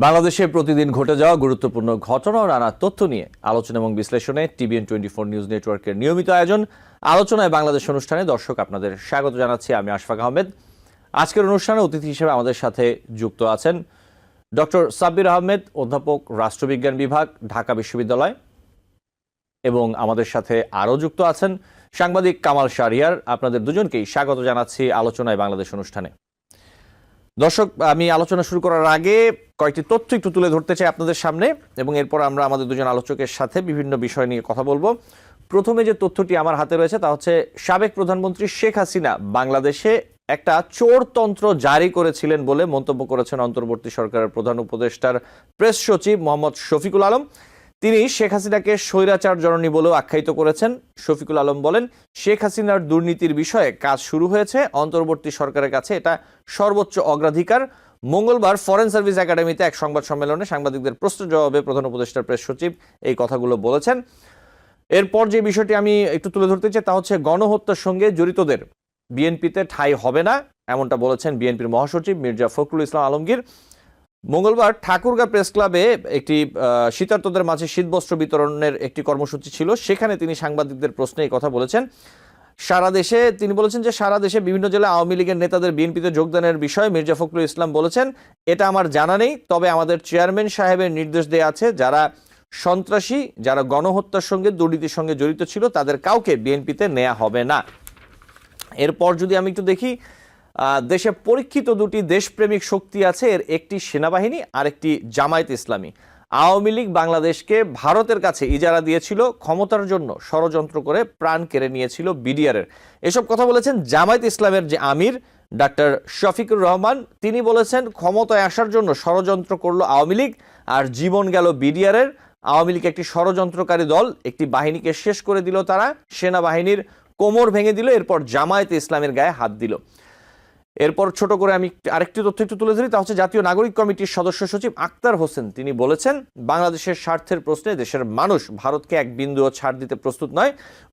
বাংলাদেশে প্রতিদিন ঘটে যাওয়া গুরুত্বপূর্ণ ঘটনা ও নানা তথ্য নিয়ে আলোচনা এবং বিশ্লেষণে TVN24 নিউজ নেটওয়ার্কের নিয়মিত আয়োজন আলোচনায় বাংলাদেশ অনুষ্ঠানে দর্শক আপনাদের স্বাগত জানাচ্ছি। আমি আশফাক আহমেদ। আজকের অনুষ্ঠানে অতিথি হিসেবে আমাদের সাথে যুক্ত আছেন ডক্টর সাব্বির আহমেদ, অধ্যাপক, রাষ্ট্রবিজ্ঞান বিভাগ, ঢাকা বিশ্ববিদ্যালয়, এবং আমাদের সাথে আরও যুক্ত আছেন সাংবাদিক কামাল শাহরিয়ার। আপনাদের দুজনকেই স্বাগত জানাচ্ছি আলোচনায় বাংলাদেশ অনুষ্ঠানে। দর্শক, আমি আলোচনা শুরু করার আগে কয়েকটি তথ্য একটু তুলে ধরতে চাই আপনাদের সামনে, এবং এরপর আমরা আমাদের দুজন আলোচকের সাথে বিভিন্ন বিষয় নিয়ে কথা বলবো। প্রথমে যে তথ্যটি আমার হাতে রয়েছে তা হচ্ছে সাবেক প্রধানমন্ত্রী শেখ হাসিনা বাংলাদেশে একটা চোরতন্ত্র জারি করেছিলেন বলে মন্তব্য করেছেন অন্তর্বর্তী সরকারের প্রধান উপদেষ্টার প্রেস সচিব মোহাম্মদ শফিকুল আলম। তিনি শেখ হাসিনাকে স্বৈরাচার জননী বলেও আখ্যায়িত করেছেন। শফিকুল আলম বলেন, শেখ হাসিনার দুর্নীতির বিষয়ে কাজ শুরু হয়েছে, অন্তর্বর্তী সরকারের কাছে এটা সর্বোচ্চ অগ্রাধিকার। মঙ্গলবার ফরেন সার্ভিস একাডেমিতে এক সংবাদ সম্মেলনে সাংবাদিকদের প্রশ্নের জবাবে প্রধান উপদেষ্টার প্রেস সচিব এই কথাগুলো বলেছেন। এরপর যে বিষয়টি আমি একটু তুলে ধরতে চাই তা হচ্ছে গণহত্যার সঙ্গে জড়িতদের বিএনপিতে ঠাঁই হবে না, এমনটা বলেছেন বিএনপির মহাসচিব মির্জা ফখরুল ইসলাম আলমগীর। মঙ্গলবার ঠাকুরগাঁ প্রেস ক্লাবে একটি শীতার্তদের মাঝে শীতবস্ত্র বিতরণের একটি কর্মসূচি ছিল, সেখানে তিনি সাংবাদিকদের প্রশ্নে এই কথা বলেছেন। সারা দেশে তিনি বলেছেন যে সারা দেশে বিভিন্ন জেলায় আওয়ামী লীগের নেতাদের বিএনপিতে যোগদানের বিষয়ে মির্জা ফখরুল ইসলাম বলেছেন, এটা আমার জানা নেই, তবে আমাদের চেয়ারম্যান সাহেবের নির্দেশ দেয়া আছে যারা সন্ত্রাসী, যারা গণহত্যার সঙ্গে দুর্নীতির সঙ্গে জড়িত ছিল তাদের কাউকে বিএনপিতে নেওয়া হবে না। এরপর যদি আমি একটু দেখি, দেশে পরীক্ষিত দুটি দেশপ্রেমিক শক্তি আছে, এর একটি সেনাবাহিনী আর একটি জামায়াত ইসলামী। আওয়ামী লীগ বাংলাদেশকে ভারতের কাছে ইজারা দিয়েছিল, ক্ষমতার জন্য ষড়যন্ত্র করে প্রাণ কেড়ে নিয়েছিল বিডিআরের। এসব কথা বলেছেন জামায়াত ইসলামের যে আমির ডাক্তার শফিকুর রহমান। তিনি বলেছেন, ক্ষমতায় আসার জন্য ষড়যন্ত্র করলো আওয়ামী লীগ আর জীবন গেল বিডিআরের। আওয়ামী লীগ একটি ষড়যন্ত্রকারী দল, একটি বাহিনীকে শেষ করে দিল তারা, সেনাবাহিনীর কোমর ভেঙে দিল, এরপর জামায়াতে ইসলামের গায়ে হাত দিল। এরপর ছোট করে আমি আরেকটি তথ্য একটু তুলে ধরি, তা হচ্ছে জাতীয় নাগরিক কমিটির সদস্য সচিব আক্তার হোসেন। তিনি বলেছেন, বাংলাদেশের স্বার্থের প্রশ্নে দেশের মানুষ ভারতকে এক বিন্দুও ছাড় দিতে প্রস্তুত নয়।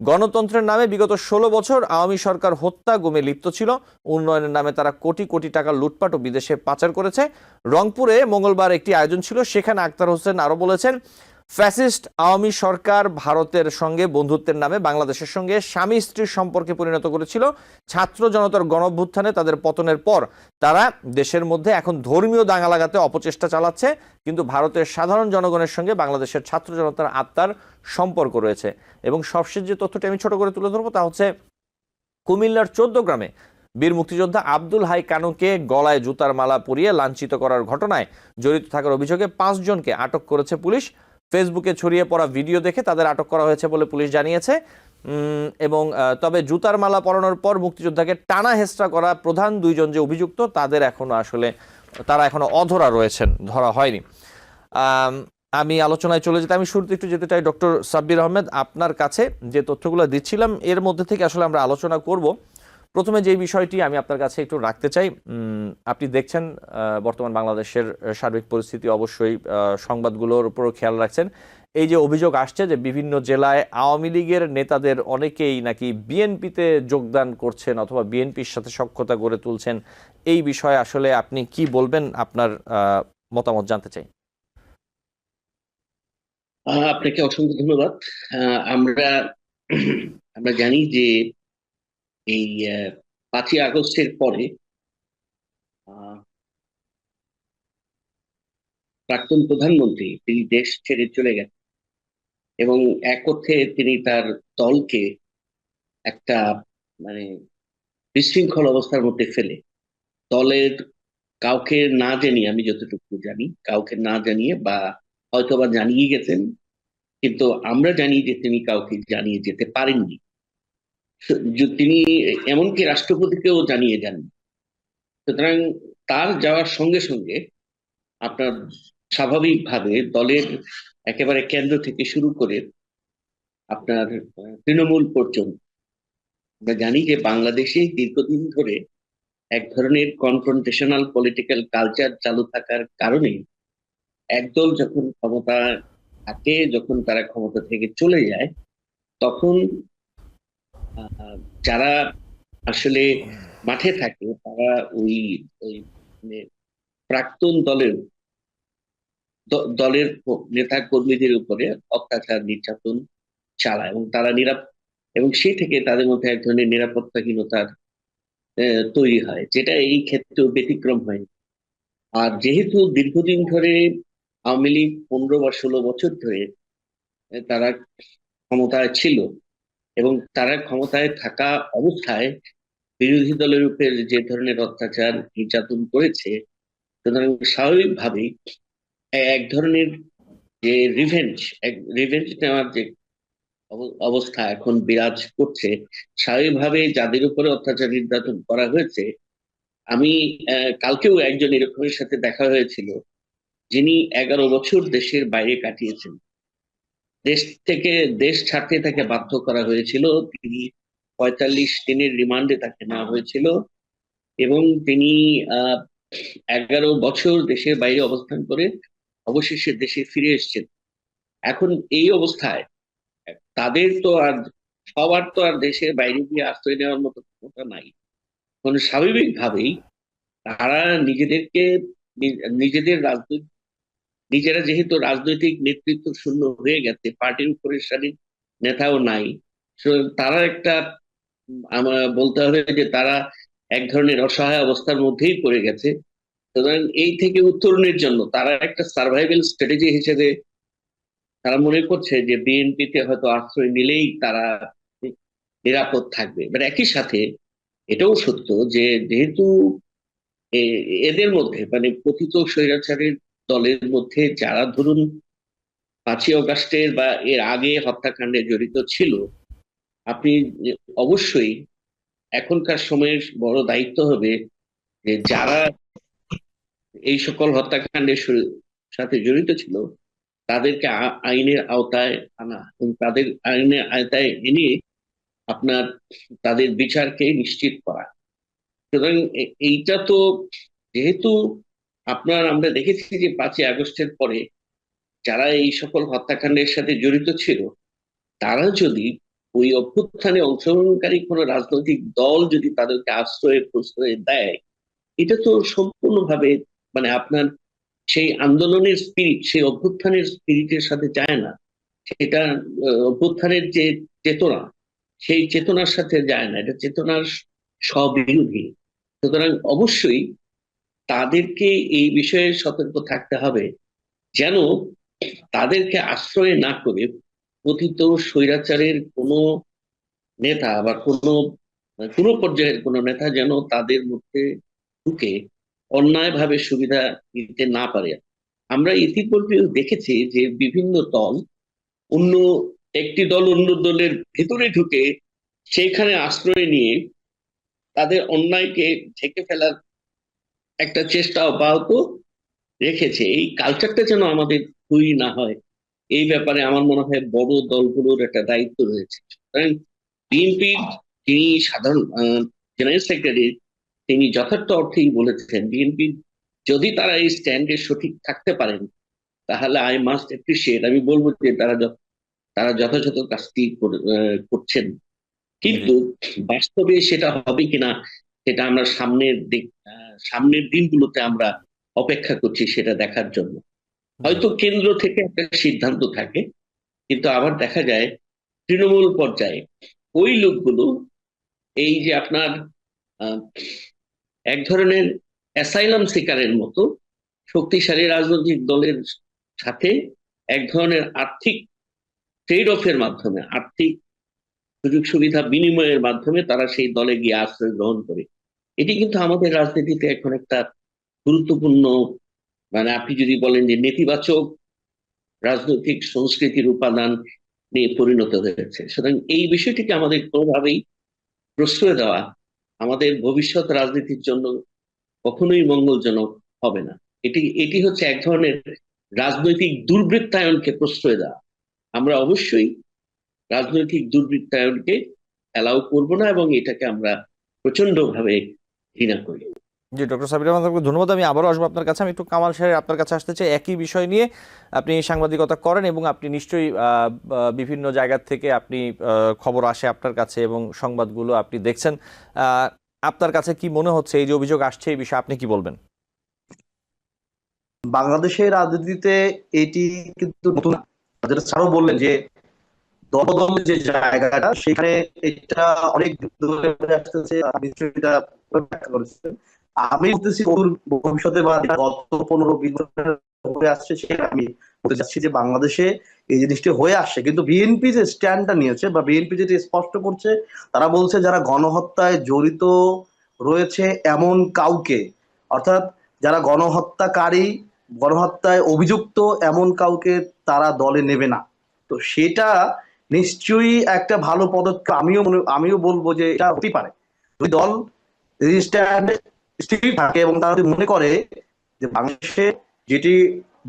গণতন্ত্রের নামে বিগত 16 বছর আওয়ামী সরকার হত্যা গুমে লিপ্ত ছিল। উন্নয়নের নামে তারা কোটি কোটি টাকা লুটপাট ও বিদেশে পাচার করেছে। রংপুরে মঙ্গলবার একটি আয়োজন ছিল, সেখানে আক্তার হোসেন আরো বলেছেন, ফ্যাসিস্ট আওয়ামী সরকার ভারতের সঙ্গে বন্ধুত্বের নামে বাংলাদেশের সঙ্গে স্বামী স্ত্রীর সম্পর্কে পরিণত করেছিল। ছাত্র জনতার গণঅভ্যুত্থানে তাদের পতনের পর তারা দেশের মধ্যে এখন ধর্মীয় দাঙ্গা লাগাতে অপচেষ্টা চালাচ্ছে, কিন্তু ভারতের সাধারণ জনগণের সঙ্গে বাংলাদেশের ছাত্র জনতার আত্মার সম্পর্ক রয়েছে। এবং সবশেষ যে তথ্যটি আমি ছোট করে তুলে ধরবো তা হচ্ছে কুমিল্লার 14 গ্রামে বীর মুক্তিযোদ্ধা আব্দুল হাই কানুকে গলায় জুতার মালা পরিয়ে লাঞ্ছিত করার ঘটনায় জড়িত থাকার অভিযোগে 5 জনকে আটক করেছে পুলিশ। ফেসবুকে ছড়িয়ে পড়া ভিডিও দেখে তাদের আটক করা হয়েছে বলে পুলিশ জানিয়েছে। এবং তবে জুতার মালা পরানোর পর মুক্তিযোদ্ধাকে টানা হেঁচড়া করা প্রধান 2 জন যে অভিযুক্ত তারা এখনো অধরা রয়েছেন, ধরা হয়নি। আমি আলোচনায় চলে যেতে আমি শুরুতে একটু যেতে চাই ডক্টর সাব্বির আহমেদ, আপনার কাছে যে তথ্যগুলো দিচ্ছিলাম এর মধ্যে থেকে আসলে আমরা আলোচনা করব। প্রথমে যে বিষয়টি আমি আপনার কাছে একটু রাখতে চাই, আপনি দেখছেন বর্তমান বাংলাদেশের সার্বিক পরিস্থিতি, অবশ্যই সংবাদগুলোর উপরও খেয়াল রাখছেন। এই যে অভিযোগ আসছে যে বিভিন্ন জেলায় আওয়ামী লীগের নেতাদের অনেকেই নাকি বিএনপিতে যোগদান করছেন অথবা বিএনপির সাথে সখ্যতা গড়ে তুলছেন, এই বিষয়ে আসলে আপনি কি বলবেন? আপনার মতামত জানতে চাই। আপনাকে অসংখ্য ধন্যবাদ। আমরা আমরা জানি যে এই 5ই আগস্টের পরে আহ, প্রাক্তন প্রধানমন্ত্রী তিনি দেশ ছেড়ে চলে গেছেন এবং এক অর্থে তিনি তার দলকে একটা মানে বিশৃঙ্খল অবস্থার মধ্যে ফেলে দলের কাউকে না জানিয়ে, আমি যতটুকু জানি কাউকে না জানিয়ে বা হয়তোবা জানিয়ে গেছেন, কিন্তু আমরা জানি যে তিনি কাউকে জানিয়ে যেতে পারেননি। তিনি এমনকি রাষ্ট্রপতিকেও জানিয়ে যান। সুতরাং তার যাওয়ার সঙ্গে সঙ্গে আপনার স্বাভাবিকভাবে দলের একেবারে কেন্দ্র থেকে শুরু করে আপনার তৃণমূল পর্যন্ত আমরা জানি যে বাংলাদেশে দীর্ঘদিন ধরে এক ধরনের কনফ্রন্টেশনাল পলিটিক্যাল কালচার চালু থাকার কারণে একদল যখন ক্ষমতা থাকে, যখন তারা ক্ষমতা থেকে চলে যায়, তখন যারা আসলে মাঠে থাকে তারা ওই ওই মানে প্রাক্তন দলের দলের নেতা কর্মীদের উপরে অত্যাচার নির্যাতন চালায়, এবং তারা এবং সেই থেকে তাদের মধ্যে এক ধরনের নিরাপত্তাহীনতার তৈরি হয়, যেটা এই ক্ষেত্রেও ব্যতিক্রম হয়। আর যেহেতু দীর্ঘদিন ধরে আওয়ামী লীগ 15 বা 16 বছর ধরে তারা ক্ষমতায় ছিল, এবং তারা ক্ষমতায় থাকা অবস্থায় বিরোধী দলের উপর যে ধরনের অত্যাচার নির্যাতন করেছে, সুতরাং স্বাভাবিকভাবেই এক ধরনের যে রিভেঞ্জ নেওয়ার যে অবস্থা এখন বিরাজ করছে। স্বাভাবিকভাবে যাদের উপরে অত্যাচার নির্যাতন করা হয়েছে, আমি কালকেও একজন এরকমের সাথে দেখা হয়েছিল, যিনি 11 বছর দেশের বাইরে কাটিয়েছেন। দেশ থেকে দেশ ছাড়তে তাকে বাধ্য করা হয়েছিল। তিনি 45 দিনের রিমান্ডে তাকে নেওয়া হয়েছিল, এবং তিনি 11 বছর দেশের বাইরে অবস্থান করে অবশেষে দেশে ফিরে এসেছেন। এখন এই অবস্থায় তাদের তো আর সবার তো আর দেশের বাইরে গিয়ে আশ্রয় নেওয়ার মতো ক্ষমতা নাই। মানে স্বাভাবিকভাবেই তারা নিজেদের নিজেরা যেহেতু রাজনৈতিক নেতৃত্ব শূন্য হয়ে গেছে, পার্টির উপরের সারির নেতাও নাই, তারা একটা আমার বলতে হবে যে তারা এক ধরনের অসহায় অবস্থার মধ্যেই পড়ে গেছে। সুতরাং এই থেকে উত্তরণের জন্য তারা একটা সার্ভাইভাল স্ট্র্যাটেজি হিসেবে তারা মনে করছে যে বিএনপিতে হয়তো আশ্রয় নিলেই তারা নিরাপদ থাকবে। এবার একই সাথে এটাও সত্য যে যেহেতু এদের মধ্যে মানে পতিত স্বৈরাচারের দলের মধ্যে যারা ধরুন 5ই অগাস্টের বা এর আগে হত্যাকাণ্ডে জড়িত ছিল, আপনি অবশ্যই এখনকার সময়ের বড় দায়িত্ব হবে যে যারা এই সকল হত্যাকাণ্ডের সাথে জড়িত ছিল তাদেরকে আইনের আওতায় আনা, এবং তাদের আইনের আওতায় এনে আপনার তাদের বিচারকে নিশ্চিত করা। সুতরাং এইটা তো যেহেতু আমরা দেখেছি যে 5ই আগস্টের পরে যারা এই সকল হত্যাকাণ্ডের সাথে জড়িত ছিল, তারা যদি ওই অভ্যুত্থানে অংশগ্রহণকারী কোনো রাজনৈতিক দল যদি তাদেরকে আশ্রয় প্রশ্রয় দেয়, এটা তো সম্পূর্ণভাবে মানে আপনার সেই আন্দোলনের স্পিরিট, সেই অভ্যুত্থানের স্পিরিটের সাথে যায় না। সেটা অভ্যুত্থানের যে চেতনা, সেই চেতনার সাথে যায় না, এটা চেতনার স্ববিরোধী। সুতরাং অবশ্যই তাদেরকে এই বিষয়ে সতর্ক থাকতে হবে, যেন তাদেরকে আশ্রয় না করে পতিত স্বৈরাচারের কোনো নেতা বা কোনো পর্যায়ের কোনো নেতা যেন তাদের মধ্যে ঢুকে অন্যায়ভাবে সুবিধা নিতে না পারে। আমরা ইতিপূর্বেও দেখেছি যে বিভিন্ন দল অন্য একটি দল অন্য দলের ভেতরে ঢুকে সেইখানে আশ্রয় নিয়ে তাদের অন্যায়কে ঢেকে ফেলার একটা চেষ্টা অব্যাহত রেখেছে। এই কালচারটা যেন আমাদের তৈরি না হয়, এই ব্যাপারে আমার মনে হয় বড় দলগুলোর একটা দায়িত্ব রয়েছে। সুতরাং বিএনপি যিনি সাধারণ জেনারেল সেক্রেটারি, তিনি যথার্থ অর্থেই বলেছেন বিএনপি যদি তারা এই স্ট্যান্ডে সঠিক থাকতে পারেন, তাহলে আই মাস্ট অ্যাপ্রিসিয়েট, আমি বলবো যে তারা যথাযথ কাজটি করছেন। জি। কিন্তু বাস্তবে সেটা হবে কিনা সেটা আমরা সামনের দিনগুলোতে আমরা অপেক্ষা করছি সেটা দেখার জন্য। জি। হয়তো কেন্দ্র থেকে একটা সিদ্ধান্ত থাকে, কিন্তু আবার দেখা যায় তৃণমূল পর্যায়ে ওই লোকগুলো এই যে আপনার আহ, এক ধরনের অ্যাসাইলাম সিকারের মতো শক্তিশালী রাজনৈতিক দলের সাথে এক ধরনের আর্থিক ট্রেড অফের মাধ্যমে, আর্থিক সুযোগ সুবিধা বিনিময়ের মাধ্যমে তারা সেই দলে গিয়ে আশ্রয় গ্রহণ করে। এটি কিন্তু আমাদের রাজনীতিতে এখন একটা গুরুত্বপূর্ণ, মানে আপনি যদি বলেন যে নেতিবাচক রাজনৈতিক সংস্কৃতির উপাদান নিয়ে পরিণত হয়েছে। সুতরাং এই বিষয়টিকে আমাদের কোনোভাবেই প্রশ্রয় দেওয়া আমাদের ভবিষ্যৎ রাজনীতির জন্য কখনোই মঙ্গলজনক হবে না। এটি হচ্ছে এক ধরনের রাজনৈতিক দুর্বৃত্তায়নকে প্রশ্রয় দেওয়া। আমরা অবশ্যই রাজনৈতিক দুর্বৃত্তায়নকে অ্যালাউ করব না, এবং এটাকে আমরা প্রচন্ড ভাবে ঘৃণা করি। জি, ডক্টর সাবির রহমান, আপনাকে ধন্যবাদ। আমি আবারও আসবো আপনার কাছে। আমি একটু কামাল সাহেব আপনার কাছে আসতে চাই একই বিষয় নিয়ে। আপনি সাংবাদিকতা করেন এবং আপনি নিশ্চয়ই বিভিন্ন জায়গা থেকে আপনি খবর আসে আপনার কাছে এবং সংবাদগুলো আপনি দেখছেন। আহ, আপনার কাছে কি মনে হচ্ছে এই যে অভিযোগ আসছে এই বিষয়ে আপনি কি বলবেন? বাংলাদেশের রাজনীতিতে এটি কিন্তু নতুন না। যেটা স্যারও বললেন যে দলবদল যে জায়গাটা সেখানে এটা অনেক ধরে আসতেছে, আপনি সেটা ব্যাখ্যা করেছেন। আমি বলতেছি অদূর ভবিষ্যতে বা গত 15-20 বছর হয়ে আসছে সেটা আমি বলতে চাচ্ছি যে বাংলাদেশে এই জিনিসটি হয়ে আসছে, কিন্তু বিএনপি যে স্ট্যান্ডটা নিয়েছে বা বিএনপি যেটি স্পষ্ট করছে, তারা বলছে যারা গণহত্যায় জড়িত রয়েছে এমন কাউকে, অর্থাৎ যারা গণহত্যাকারী, গণহত্যায় অভিযুক্ত এমন কাউকে তারা দলে নেবে না। তো সেটা নিশ্চয়ই একটা ভালো পদক্ষেপ। আমিও বলবো যে এটা হতে পারে দুই দল রেজিস্ট্যান্ড স্থির থাকে এবং তারা যদি মনে করে যে বাংলাদেশে যেটি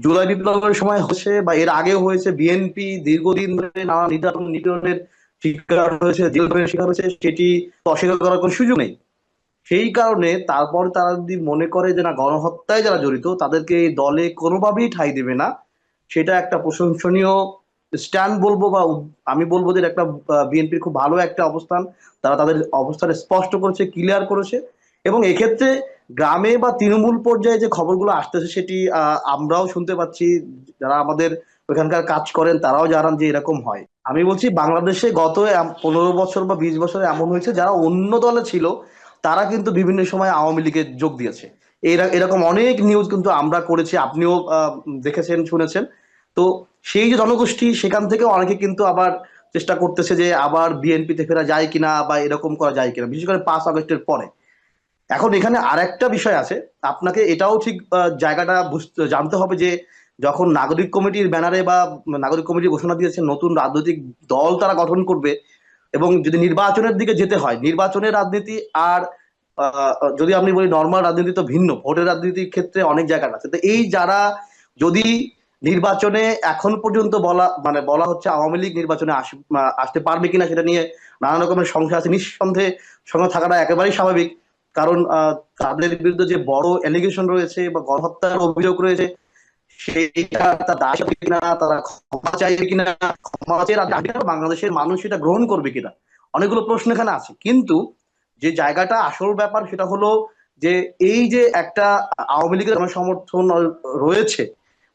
জুলাই বিপ্লবের সময় হচ্ছে বা এর আগেও হয়েছে, বিএনপি দীর্ঘদিন ধরে নানা নির্যাতন নিপীড়নের শিকার হয়েছে, জেলখানার শিকার হয়েছে, সেটি অস্বীকার করার কোনো সুযোগ নেই। সেই কারণে তারপর তারা যদি মনে করে যে না, গণহত্যায় যারা জড়িত তাদেরকে এই দলে কোনোভাবেই ঠাঁই দেবে না, সেটা একটা প্রশংসনীয় স্ট্যান্ড বলবো, বা আমি বলবো যে এটা একটা বিএনপির খুব ভালো একটা অবস্থান। তারা তাদের অবস্থান স্পষ্ট করেছে, ক্লিয়ার করেছে। এবং এক্ষেত্রে গ্রামে বা তৃণমূল পর্যায়ে যে খবরগুলো আসতেছে সেটি আমরাও শুনতে পাচ্ছি, যারা আমাদের ওখানকার কাজ করেন তারাও জানান যে এরকম হয়। আমি বলছি বাংলাদেশে গত 15 বছর বা 20 বছরে এমন হয়েছে যারা অন্য দলে ছিল তারা কিন্তু বিভিন্ন সময় আওয়ামী লীগে যোগ দিয়েছে। এরকম অনেক নিউজ কিন্তু আমরা করেছি, আপনিও দেখেছেন, শুনেছেন। তো সেই যে জনগোষ্ঠী, সেখান থেকে অনেকে কিন্তু আবার চেষ্টা করতেছে যে আবার বিএনপিতে ফেরা যায় কিনা বা এরকম করা যায় কিনা, বিশেষ করে 5 আগস্টের পরে। এখন এখানে আরেকটা বিষয় আছে, আপনাকে এটাও ঠিক জায়গাটা জানতে হবে যে যখন নাগরিক কমিটির ব্যানারে বা নাগরিক কমিটি ঘোষণা দিয়েছে নতুন রাজনৈতিক দল তারা গঠন করবে, এবং যদি নির্বাচনের দিকে যেতে হয়, নির্বাচনের রাজনীতি আর যদি আপনি বলি নর্মাল রাজনীতি তো ভিন্ন, ভোটের রাজনীতির ক্ষেত্রে অনেক জায়গা আছে। তো এই যারা যদি নির্বাচনে এখন পর্যন্ত বলা হচ্ছে আওয়ামী লীগ নির্বাচনে আসতে পারবে কিনা সেটা নিয়ে নানা রকমের সংশয় আছে, নিঃসন্দেহে সঙ্গে থাকাটা একেবারেই স্বাভাবিক। কারণ তাদের বিরুদ্ধে যে বড় এলিগেশন রয়েছে বা গণহত্যার অভিযোগ রয়েছে, সেইটা তার দায় হবে কিনা, তারা ক্ষমা চাইবে কিনা, ক্ষমা চেয়ে বাংলাদেশের মানুষ এটা গ্রহণ করবে কিনা, অনেকগুলো প্রশ্ন এখানে আছে। কিন্তু যে জায়গাটা আসল ব্যাপার সেটা হলো যে এই যে একটা আওয়ামী লীগের জনসমর্থন রয়েছে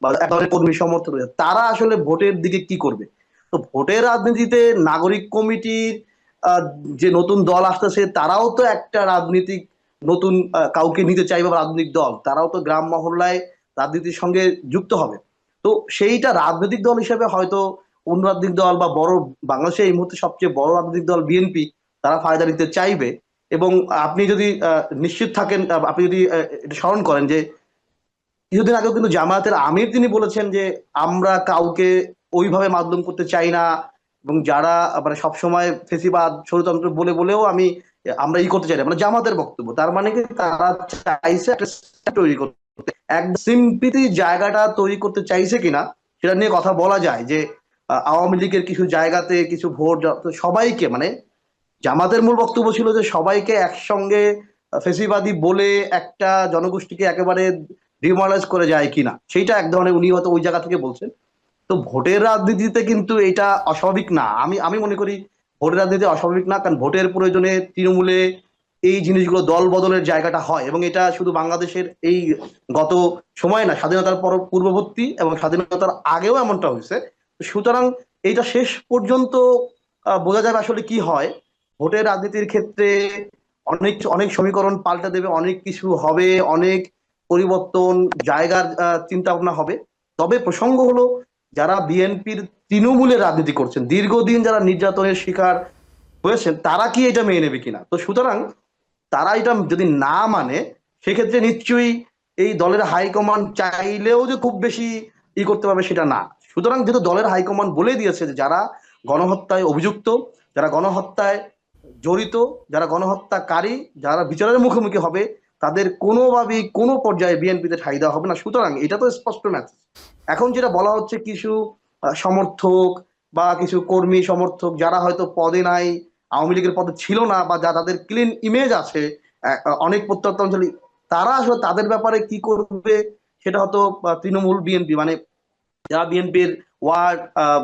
বা এক ধরনের কর্মী সমর্থন রয়েছে, তারা আসলে ভোটের দিকে কি করবে। তো ভোটের রাজনীতিতে নাগরিক কমিটির যে নতুন দল আসতেছে তারাও তো একটা রাজনীতিক নতুন কাউকে নিতে চাইবে, বা রাজনৈতিক দল তারাও তো গ্রাম মহল্লায় রাজনীতির সঙ্গে যুক্ত হবে। তো সেইটা রাজনৈতিক দল হিসেবে হয়তো অন্য রাজনৈতিক দল বা বড়, বাংলাদেশে এই মুহূর্তে সবচেয়ে বড় রাজনৈতিক দল বিএনপি, তারা ফায়দা নিতে চাইবে। এবং আপনি যদি নিশ্চিত থাকেন, আপনি যদি এটা স্মরণ করেন যে কিছুদিন আগেও কিন্তু জামায়াতের আমির তিনি বলেছেন যে আমরা কাউকে ওইভাবে মাধ্যম করতে চাই না, এবং যারা মানে সবসময় ফেসিবাদ ষড়যন্ত্র বলে বলেও আমরা করতে চাই না, মানে জামাতের বক্তব্য। তার মানে কি তারা চাইছে একটা তৈরি করতে, এক সিম্পিতি জায়গাটা তৈরি করতে চাইছে কিনা সেটা নিয়ে কথা বলা যায়। যে আওয়ামী লীগের কিছু জায়গাতে কিছু ভোট সবাইকে, মানে জামাতের মূল বক্তব্য ছিল যে সবাইকে একসঙ্গে ফেসিবাদী বলে একটা জনগোষ্ঠীকে একেবারে ডিমোরালাইজ করে যায় কিনা, সেইটা এক ধরনের উনি হয়তো ওই জায়গা থেকে বলছেন। তো ভোটের রাজনীতিতে কিন্তু এটা অস্বাভাবিক না, আমি আমি মনে করি ভোটের রাজনীতি অস্বাভাবিক না, কারণ ভোটের প্রয়োজনে তৃণমূলে এই জিনিসগুলো দল বদলের জায়গাটা হয়। এবং এটা শুধু বাংলাদেশের এই গত সময় না, স্বাধীনতার পূর্ববর্তী এবং স্বাধীনতার আগেও এমনটা হয়েছে। সুতরাং এইটা শেষ পর্যন্ত বোঝা যাবে আসলে কি হয়। ভোটের রাজনীতির ক্ষেত্রে অনেক অনেক সমীকরণ পাল্টে দেবে, অনেক কিছু হবে, অনেক পরিবর্তন, জায়গার চিন্তা ভাবনা হবে। তবে প্রসঙ্গ হলো যারা বিএনপির তৃণমূলের রাজনীতি করছেন, দীর্ঘদিন যারা নির্যাতনের শিকার হয়েছেন, তারা কি এটা মেনে নেবে কিনা। তো সুতরাং তারা এটা যদি না মানে, সেক্ষেত্রে নিশ্চয়ই এই দলের হাইকমান্ড চাইলেও যে খুব বেশি করতে পারবে সেটা না। সুতরাং যেহেতু দলের হাইকমান্ড বলে দিয়েছে যে যারা গণহত্যায় অভিযুক্ত, যারা গণহত্যায় জড়িত, যারা গণহত্যাকারী, যারা বিচারের মুখোমুখি হবে, তাদের কোনোভাবেই কোনো পর্যায়ে বিএনপিতে ঠাঁই দেওয়া হবে না। সুতরাং এটা তো স্পষ্ট মেসেজ। এখন যেটা বলা হচ্ছে কিছু সমর্থক বা কিছু কর্মী সমর্থক যারা হয়তো পদে নাই, আওয়ামী লীগের পদে ছিল না, বা যা তাদের ক্লিন ইমেজ আছে অনেক প্রত্যন্ত অঞ্চলে, তারা আসলে তাদের ব্যাপারে কি করবে সেটা হয়তো তৃণমূল বিএনপি, মানে যারা বিএনপির ওয়ার্ড,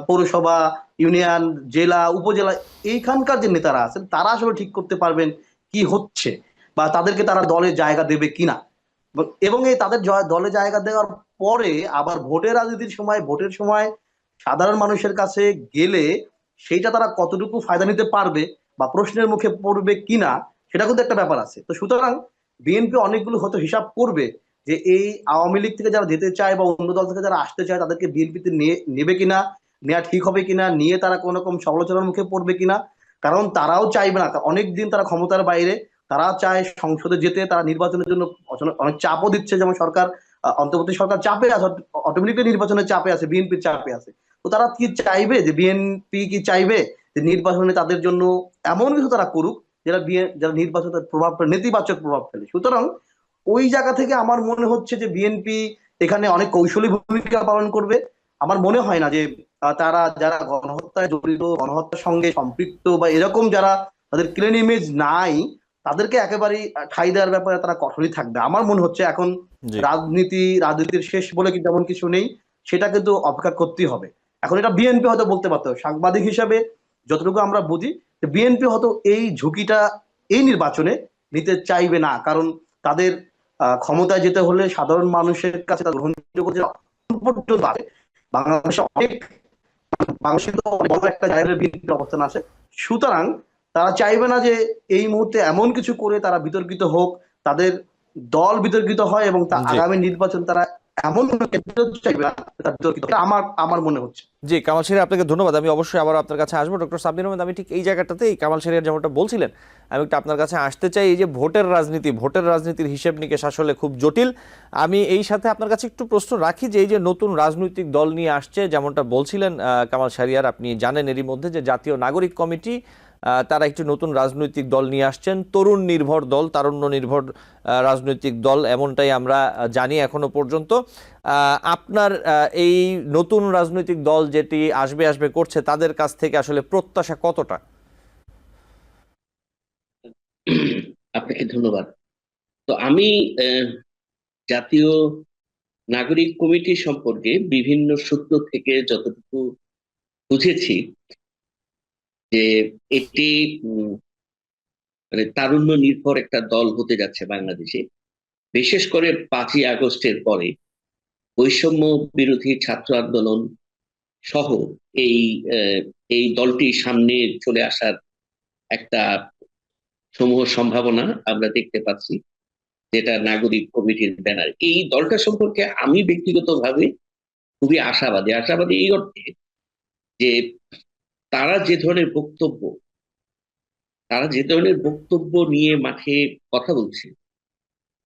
পৌরসভা, ইউনিয়ন, জেলা, উপজেলা, এইখানকার যে নেতারা আছেন তারা আসলে ঠিক করতে পারবেন কি হচ্ছে, বা তাদেরকে তারা দলে জায়গা দেবে কিনা। এবং এই তাদের দলে জায়গা দেওয়ার পরে আবার ভোটের রাজনীতির সময়, ভোটের সময় সাধারণ মানুষের কাছে গেলে সেইটা তারা কতটুকু ফায়দা নিতে পারবে বা প্রশ্নের মুখে পড়বে কিনা, সেটা কিন্তু একটা ব্যাপার আছে। তো সুতরাং বিএনপি অনেকগুলো হয়তো হিসাব করবে যে এই আওয়ামী লীগ থেকে যারা যেতে চায় বা অন্য দল থেকে যারা আসতে চায় তাদেরকে বিএনপিতে নেবে কিনা, নেওয়া ঠিক হবে কিনা, নিয়ে তারা কোন রকম সমালোচনার মুখে পড়বে কিনা। কারণ তারাও চাইবে না, অনেকদিন তারা ক্ষমতার বাইরে, তারা চায় সংসদে যেতে, তারা নির্বাচনের জন্য অনেক চাপও দিচ্ছে, যেমন সরকার অন্তর্বর্তী সরকার চাপে আছে, অটোমেটিকলি নির্বাচনের চাপে আছে, বিএনপির চাপে আছে। তো তারা কি চাইবে, যে বিএনপি কি চাইবে যে নির্বাচনে তাদের জন্য এমন কিছু তারা করুক যারা নির্বাচনের প্রভাব ফেলে, নেতিবাচক প্রভাব ফেলে। সুতরাং ওই জায়গা থেকে আমার মনে হচ্ছে যে বিএনপি এখানে অনেক কৌশলী ভূমিকা পালন করবে। আমার মনে হয় না যে তারা যারা গণহত্যায় জড়িত, গণহত্যার সঙ্গে সম্পৃক্ত বা এরকম যারা, তাদের ক্লিন ইমেজ নাই, তাদেরকে একেবারেই ঠাঁই দেওয়ার ব্যাপারে তারা কঠোরই থাকবে। আমার মনে হচ্ছে এখন জি রাজনীতির শেষ বলে কিন্তু এমন কিছু নেই, সেটা কিন্তু অপেক্ষা করতেই হবে। এখন এটা বিএনপি হয়তো বলতে পারতো, সাংবাদিক হিসেবে যতটুকু আমরা বুঝি, বিএনপি হয়তো এই ঝুঁকিটা এই নির্বাচনে নিতে চাইবে না। কারণ তাদের ক্ষমতায় যেতে হলে সাধারণ মানুষের কাছে তার গ্রহণযোগ্য পর্যন্ত আছে। বাংলাদেশে অনেক, বাংলাদেশে তো অনেক বড় একটা জায়গায় বিএনপির অবস্থান আছে। সুতরাং তারা চাইবে না যে এই মুহূর্তে এমন কিছু করে তারা বিতর্কিত হোক, তাদের দল বিতর্কিত হয় এবং জি আগামী নির্বাচন তারা এমন চাইবে না তারা বিতর্কিত হয়। আমার আমার মনে হচ্ছে। জি কামাল শেরিয়া, আপনাকে ধন্যবাদ। আমি অবশ্যই আবার আপনার কাছে আসবো। ডক্টর সাব্বির আহমেদ, আমি ঠিক এই জায়গাটাতেই কামাল শেরিয়ার যেমনটা বলছিলেন, আমি একটু আপনার কাছে আসতে চাই। এই যে ভোটের রাজনীতির হিসেব নিকেশ আসলে খুব জটিল। আমি এই সাথে আপনার কাছে একটু প্রশ্ন রাখি যে এই যে নতুন রাজনৈতিক দল নিয়ে আসছে, যেমনটা বলছিলেন কামাল শেরিয়ার, আপনি জানেন এরই মধ্যে যে জাতীয় নাগরিক কমিটি তারা একটি নতুন রাজনৈতিক দল নিয়ে আসছেন, তরুণ নির্ভর দল, তারুণ্য নির্ভর রাজনৈতিক দল, এমনটাই আমরা জানি এখনো পর্যন্ত। আপনার এই নতুন রাজনৈতিক দল যেটি আসবে করছে, তাদের কাছ থেকে আসলে প্রত্যাশা কতটা? আপনাকে ধন্যবাদ। তো আমি আহ, জাতীয় নাগরিক কমিটি সম্পর্কে বিভিন্ন সূত্র থেকে যতটুকু বুঝেছি যে এটি মানে তারুণ্য নির্ভর একটা দল হতে যাচ্ছে বাংলাদেশে। বিশেষ করে 5ই আগস্টের পরে বৈষম্য বিরোধী ছাত্র আন্দোলন সহ এই এই দলটি সামনে চলে আসার একটা সমূহ সম্ভাবনা আমরা দেখতে পাচ্ছি, যেটা নাগরিক কমিটির ব্যানার। এই দলটা সম্পর্কে আমি ব্যক্তিগতভাবে খুবই আশাবাদী। আশাবাদী এই অর্থে যে তারা যে ধরনের বক্তব্য তারা যে ধরনের বক্তব্য নিয়ে মাঠে কথা বলছে,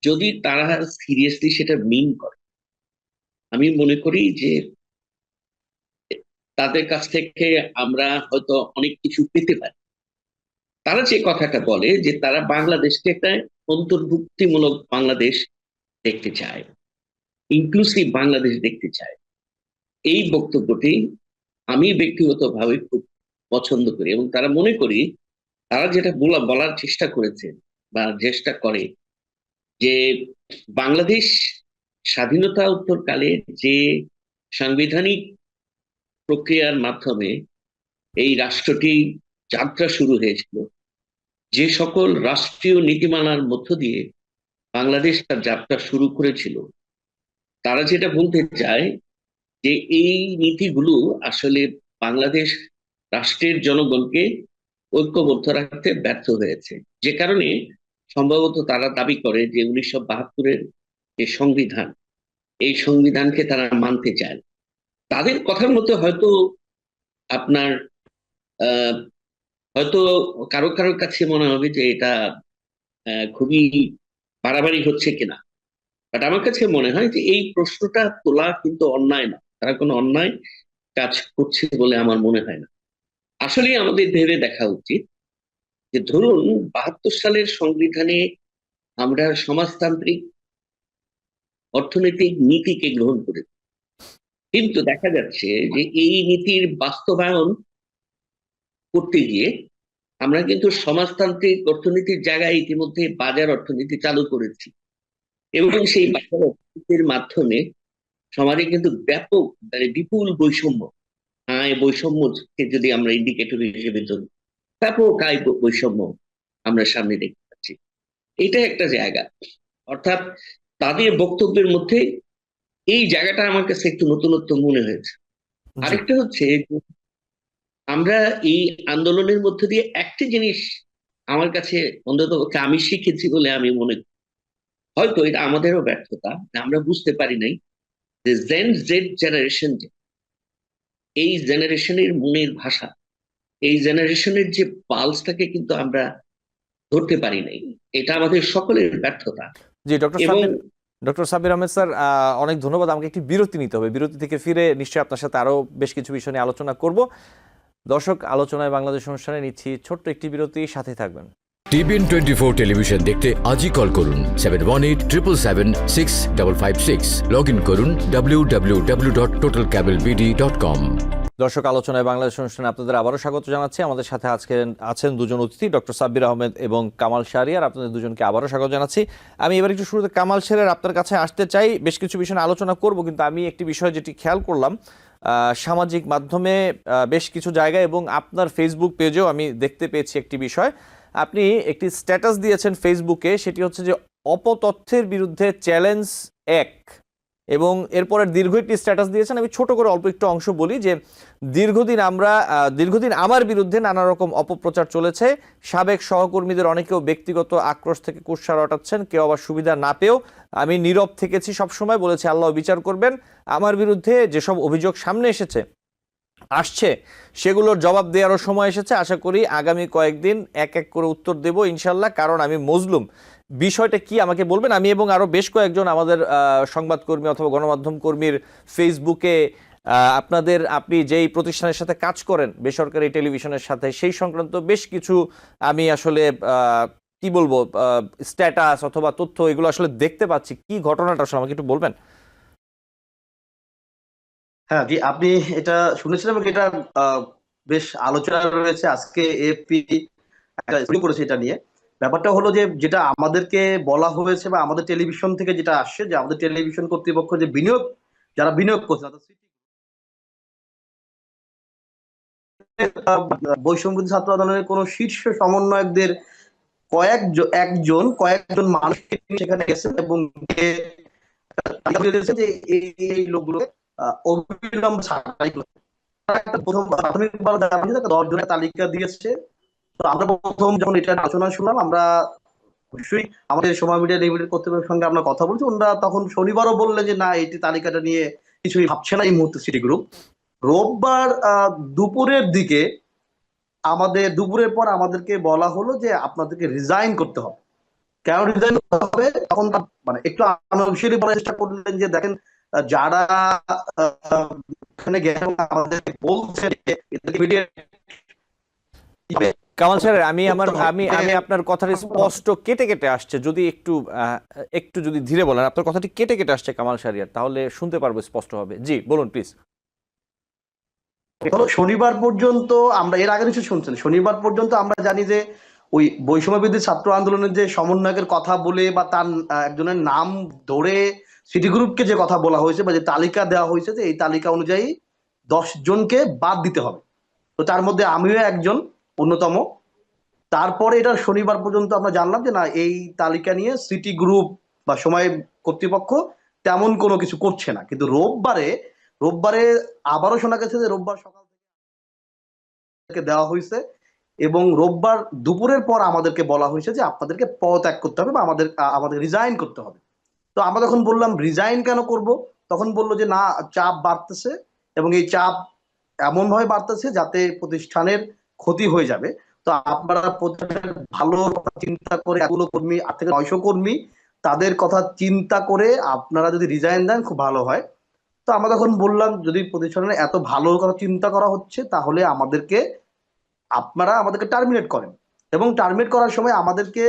যদি তারা সিরিয়াসলি সেটা মিন করে, আমি মনে করি যে তাদের কাছ থেকে আমরা হয়তো অনেক কিছু পেতে পারি। তারা যে কথাটা বলে যে তারা বাংলাদেশকে একটা অন্তর্ভুক্তিমূলক বাংলাদেশ দেখতে চায়, ইনক্লুসিভ বাংলাদেশ দেখতে চায়, এই বক্তব্যটি আমি ব্যক্তিগতভাবে খুব পছন্দ করি। এবং তারা মনে করি, তারা যেটা বলার চেষ্টা করেছে বা চেষ্টা করে, যে বাংলাদেশ স্বাধীনতা উত্তরকালে যে সাংবিধানিক প্রক্রিয়ার মাধ্যমে এই রাষ্ট্রটি যাত্রা শুরু হয়েছিল, যে সকল রাষ্ট্রীয় নীতিমালার মধ্য দিয়ে বাংলাদেশ তার যাত্রা শুরু করেছিল, তারা যেটা বলতে চায় যে এই নীতিগুলো আসলে বাংলাদেশ রাষ্ট্রের জনগণকে ঐক্যবদ্ধ রাখতে ব্যর্থ হয়েছে। যে কারণে সম্ভবত তারা দাবি করে যে 1972-এর যে সংবিধান, এই সংবিধানকে তারা মানতে চায়। তাদের কথার মধ্যে হয়তো আপনার আহ হয়তো কারো কারোর কাছে মনে হবে যে এটা খুবই বাড়াবাড়ি হচ্ছে কিনা। বাট আমার কাছে মনে হয় যে এই প্রশ্নটা তোলা কিন্তু অন্যায় না, তারা কোনো অন্যায় কাজ করছে বলে আমার মনে হয় না। আসলে আমাদের ভেবে দেখা উচিত যে ধরুন 72 সালের সংবিধানে আমরা সমাজতান্ত্রিক অর্থনৈতিক নীতিকে গ্রহণ করেছি, কিন্তু দেখা যাচ্ছে যে এই নীতির বাস্তবায়ন করতে গিয়ে আমরা কিন্তু সমাজতান্ত্রিক অর্থনীতির জায়গায় ইতিমধ্যে বাজার অর্থনীতি চালু করেছি। এবং সেই বাজার অর্থনীতির মাধ্যমে সমাজে কিন্তু ব্যাপক মানে বিপুল বৈষম্য, আয় বৈষম্যকে যদি আমরা ইন্ডিকেটর হিসেবে ধরি, ব্যাপক আয় বৈষম্য আমরা সামনে দেখতে পাচ্ছি। এটা একটা জায়গা। অর্থাৎ তাদের বক্তব্যের মধ্যে এই জায়গাটা আমার কাছে একটু নতুনত্ব মনে হয়েছে। জি আরেকটা হচ্ছে যে আমরা এই আন্দোলনের মধ্যে দিয়ে একটি জিনিস আমার কাছে অন্তত আমি শিখেছি বলে আমি মনে করি। হয়তো এটা আমাদেরও ব্যর্থতা যে আমরা বুঝতে পারি নাই যে জেন জেড জেনারেশন, এই জেনারেশনের মনের ভাষা, এই জেনারেশনের যে পালসটাকে কিন্তু আমরা ধরতে পারি নাই। এটা আমাদের সকলের ব্যর্থতা। জি এবং ডক্টর সাব্বির আহমেদ স্যার, অনেক ধন্যবাদ। আমাকে একটি বিরতি নিতে হবে, বিরতি থেকে ফিরে নিশ্চয়ই আপনার সাথে আরো বেশ কিছু বিষয় নিয়ে আলোচনা করব। দর্শক, আলোচনায় বাংলাদেশ অনুষ্ঠানে নিচ্ছি ছোট্ট একটি বিরতি, সাথে থাকবেন। টিবিএন 24 টেলিভিশন দেখতে আজই কল করুন 7187776556। লগ ইন করুন www.totalcablebd.com। দর্শক, আলোচনায় বাংলাদেশ অনুষ্ঠানে আপনাদের আবারও স্বাগত জানাচ্ছি। আমাদের সাথে আজকে আছেন দুজন অতিথি, ডক্টর সাব্বির আহমেদ এবং কামাল শাহরিয়ার। আপনাদের দুজনকে আবারও স্বাগত জানাচ্ছি। আমি এবার একটু শুরুতে কামাল শাহরিয়ার আপনার কাছে আসতে চাই। বেশ কিছু বিষয় নিয়ে আলোচনা করব, কিন্তু আমি একটি বিষয় যেটি খেয়াল করলাম সামাজিক মাধ্যমে বেশ কিছু জায়গায় এবং আপনার ফেসবুক পেজেও আমি দেখতে পেয়েছি একটি বিষয়। আপনি একটি স্ট্যাটাস দিয়েছেন ফেসবুকে, সেটি হচ্ছে যে অপতথ্যের বিরুদ্ধে চ্যালেঞ্জ 1, এবং এরপরে দীর্ঘ একটি স্ট্যাটাস দিয়েছেন। আমি ছোট করে অল্প একটু অংশ বলি যে দীর্ঘদিন আমার বিরুদ্ধে নানা রকম অপপ্রচার চলেছে। সাবেক সহকর্মীদের অনেকেও ব্যক্তিগত আক্রোশ থেকে কুৎসা রটাচ্ছেন, কেউ আবার সুবিধা না পেয়েও। আমি নীরব থেকেছি, সবসময় বলেছি আল্লাহ বিচার করবেন। আমার বিরুদ্ধে যেসব অভিযোগ সামনে আসছে সেগুলোর জবাব দেওয়ারও সময় এসেছে। আশা করি আগামী কয়েকদিন এক এক করে উত্তর দেব ইনশাল্লাহ, কারণ আমি মজলুম। বিষয়টা কি আমাকে বলবেন? আমি এবং আরো বেশ কয়েকজন আমাদের সংবাদকর্মী অথবা গণমাধ্যম কর্মীর ফেসবুকে আপনি যেই প্রতিষ্ঠানের সাথে কাজ করেন, বেসরকারি টেলিভিশনের সাথে, সেই সংক্রান্ত বেশ কিছু আমি আসলে কি বলবো স্ট্যাটাস অথবা তথ্য এগুলো আসলে দেখতে পাচ্ছি। কি ঘটনাটা আসলে আমাকে একটু বলবেন? হ্যাঁ জি, আপনি এটা শুনেছিলেন এবং এটা বেশ আলোচনা রয়েছে। আজকে এএফপি একটা স্টোরি করেছে এটা নিয়ে। ব্যাপারটা হলো যে যেটা আমাদেরকে বলা হয়েছে বা আমাদের টেলিভিশন থেকে যেটা আসছে, যে আমাদের টেলিভিশন কর্তৃপক্ষ যে যারা বিনিয়োগ করছে, বৈষম্য ছাত্র আন্দোলনের কোন শীর্ষ সমন্বয়কদের কয়েকজন মানুষ সেখানে গেছেন এবং যে এই লোকগুলো অবিলম্বে ছাঁটাই করতে। প্রথম প্রাথমিকভাবে 10 জনের তালিকা দিয়েছে। তো আমরা প্রথম যখন এটা আলোচনা শুনলাম, আমরা অবশ্যই আমাদের সময় মিডিয়া লিমিটেড কর্তৃপক্ষের সঙ্গে আমরা কথা বলছি। ওনারা তখন শনিবারও বললেন যে না, এই তালিকাটা নিয়ে কিছুই ভাবছে না এই মুহূর্তে সিটি গ্রুপ। রোববার দুপুরের পর আমাদেরকে বলা হলো যে আপনাদেরকে রিজাইন করতে হবে। কেন রিজাইন করতে হবে? তখন মানে একটু আনঅফিশিয়ালি বলার চেষ্টা করলেন যে দেখেন, যারা এখানে গেছে আমাদের বলছে কামাল স্যার, আমি আপনার কথাটা স্পষ্ট কেটে কেটে আসছে। যদি একটু যদি ধীরে বলেন, আপনার কথাটি কেটে কেটে আসছে কামাল শাহরিয়ার, তাহলে শুনতে পারবো স্পষ্ট হবে। জি বলুন প্লিজ। শনিবার পর্যন্ত আমরা, এর আগে কিছু শুনছেন, শনিবার পর্যন্ত আমরা জানি যে ওই বৈষম্যবিরোধী ছাত্র আন্দোলনের যে সমন্বয়কের কথা বলে বা তার একজনের নাম ধরে সিটি গ্রুপকে যে কথা বলা হয়েছে বা যে তালিকা দেওয়া হয়েছে, যে এই তালিকা অনুযায়ী 10 জনকে বাদ দিতে হবে। তো তার মধ্যে আমিও একজন অন্যতম। তারপরে এটা শনিবার পর্যন্ত আমরা জানলাম যে না, এই তালিকা নিয়ে সিটি গ্রুপ বা সময় কর্তৃপক্ষ তেমন কোনো কিছু করছে না। কিন্তু রোববারে আবারও শোনা গেছে যে রোববার সকাল থেকে দেওয়া হয়েছে এবং রোববার দুপুরের পর আমাদেরকে বলা হয়েছে যে আপনাদেরকে পদত্যাগ করতে হবে বা আমাদের রিজাইন করতে হবে। তো আমরা তখন বললাম রিজাইন কেন করব? তখন বললো যে না, চাপ বাড়তেছে এবং এই চাপ এমন ভাবে বাড়তেছে যাতে প্রতিষ্ঠানের ক্ষতি হয়ে যাবে। তো আপনারা প্রতিষ্ঠানের ভালো চিন্তা করে, এগুলো কর্মী 8 থেকে 900 কর্মী, তাদের কথা চিন্তা করে আপনারা যদি রিজাইন দেন খুব ভালো হয়। তো আমরা তখন বললাম, যদি প্রতিষ্ঠানের এত ভালো কথা চিন্তা করা হচ্ছে, তাহলে আপনারা আমাদেরকে টার্মিনেট করেন এবং টার্মিনেট করার সময় আমাদেরকে